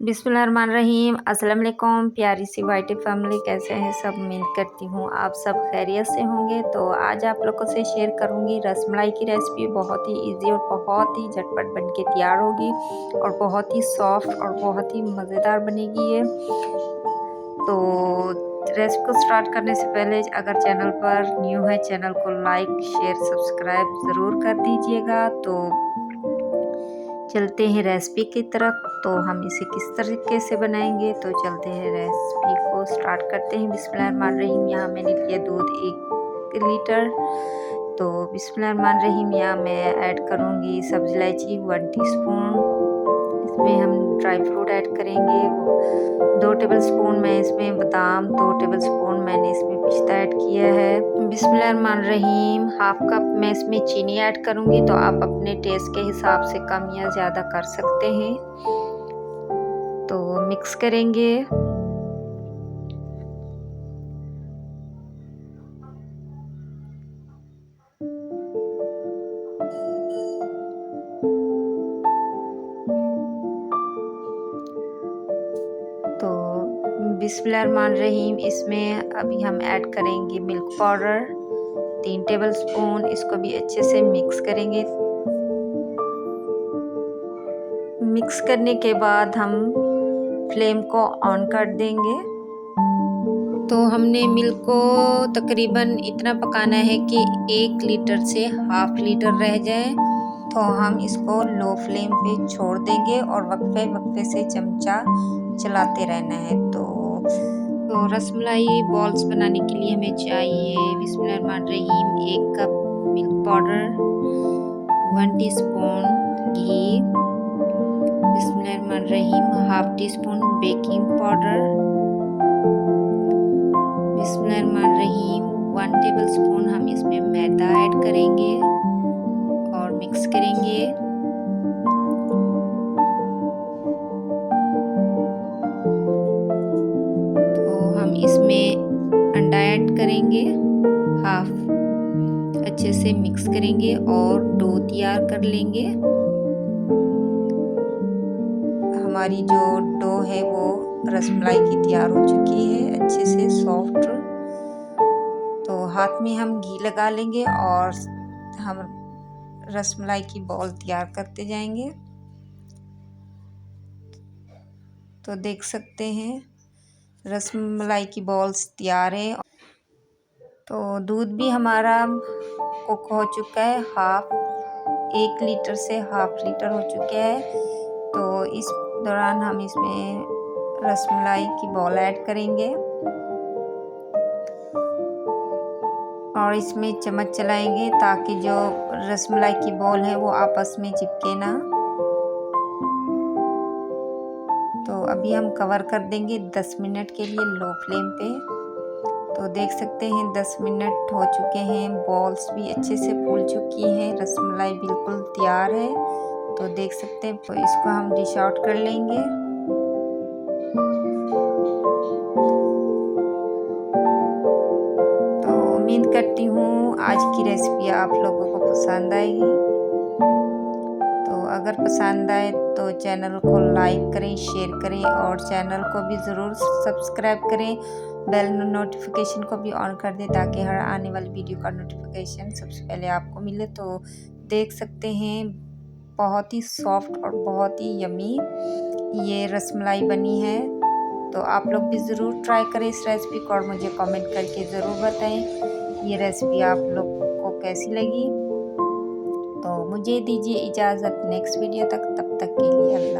बिस्मिल्लाहिर्रहमानिर्रहीम। अस्सलाम वालेकुम प्यारी सी वाइटी फैमिली, कैसे हैं सब? उम्मीद करती हूँ आप सब खैरियत से होंगे। तो आज आप लोगों से शेयर करूँगी रसमलाई की रेसिपी। बहुत ही इजी और बहुत ही झटपट बन के तैयार होगी और बहुत ही सॉफ्ट और बहुत ही मज़ेदार बनेगी ये। तो रेसिपी को स्टार्ट करने से पहले अगर चैनल पर न्यू है, चैनल को लाइक शेयर सब्सक्राइब ज़रूर कर दीजिएगा। तो चलते हैं रेसिपी की तरफ। तो हम इसे किस तरीके से बनाएंगे, तो चलते हैं रेसिपी को स्टार्ट करते हैं। बिस्मिल्लाहिर्रहमानिर्रहीम। यहाँ मैंने लिया दूध 1 लीटर। तो बिस्मिल्लाहिर्रहमानिर्रहीम, यहाँ मैं ऐड करूँगी सब्ज़ इलायची 1 टीस्पून। इसमें हम ड्राई फ्रूट ऐड करेंगे 2 टेबलस्पून। मैं इसमें बादाम 2 टेबलस्पून मैंने इसमें पिस्ता ऐड किया है। बिस्मिल्लाहिर्रहमानिर्रहीम, हाफ कप मैं इसमें चीनी ऐड करूँगी। तो आप अपने टेस्ट के हिसाब से कम या ज़्यादा कर सकते हैं। तो मिक्स करेंगे। तो बिस्मिल्लाहिर्रहमानिर्रहीम, इसमें अभी हम ऐड करेंगे मिल्क पाउडर 3 टेबलस्पून। इसको भी अच्छे से मिक्स करेंगे। मिक्स करने के बाद हम फ्लेम को ऑन कर देंगे। तो हमने मिल्क को तकरीबन इतना पकाना है कि 1 लीटर से हाफ लीटर रह जाए। तो हम इसको लो फ्लेम पे छोड़ देंगे और वक्फे वक्फे से चमचा चलाते रहना है। तो रसमलाई बॉल्स बनाने के लिए हमें चाहिए बिस्मिल्लाहिर्रहमानिर्रहीम 1 कप मिल्क पाउडर, 1 टीस्पून घी, बिस्मिल्लाहिर्रहमानिर्रहीम हाफ टीस्पून बेकिंग पाउडर, बिस्मिल्लाहिर्रहमानिर्रहीम 1 टेबलस्पून हम इसमें मैदा ऐड करेंगे और मिक्स करेंगे। तो हम इसमें अंडा ऐड करेंगे हाफ, अच्छे से मिक्स करेंगे और डो तैयार कर लेंगे। हमारी जो डो है वो रसमलाई की तैयार हो चुकी है, अच्छे से सॉफ्ट। तो हाथ में हम घी लगा लेंगे और हम रसमलाई की बॉल तैयार करते जाएंगे। तो देख सकते हैं रसमलाई की बॉल्स तैयार है। तो दूध भी हमारा कुक हो चुका है, 1 लीटर से हाफ लीटर हो चुका है। तो इस दौरान हम इसमें रसमलाई की बॉल ऐड करेंगे और इसमें चम्मच चलाएंगे ताकि जो रसमलाई की बॉल है वो आपस में चिपके ना। तो अभी हम कवर कर देंगे 10 मिनट के लिए लो फ्लेम पे। तो देख सकते हैं 10 मिनट हो चुके हैं, बॉल्स भी अच्छे से फूल चुकी हैं, रसमलाई बिल्कुल तैयार है। तो देख सकते हैं, तो इसको हम डिश आउट कर लेंगे। तो उम्मीद करती हूँ आज की रेसिपी आप लोगों को पसंद आएगी। तो अगर पसंद आए तो चैनल को लाइक करें, शेयर करें और चैनल को भी ज़रूर सब्सक्राइब करें। बेल नोटिफिकेशन को भी ऑन कर दें ताकि हर आने वाली वीडियो का नोटिफिकेशन सबसे पहले आपको मिले। तो देख सकते हैं बहुत ही सॉफ्ट और बहुत ही यमी ये रसमलाई बनी है। तो आप लोग भी ज़रूर ट्राई करें इस रेसिपी को और मुझे कमेंट करके ज़रूर बताएं ये रेसिपी आप लोग को कैसी लगी। तो मुझे दीजिए इजाज़त नेक्स्ट वीडियो तक, तब तक के लिए अल्लाह।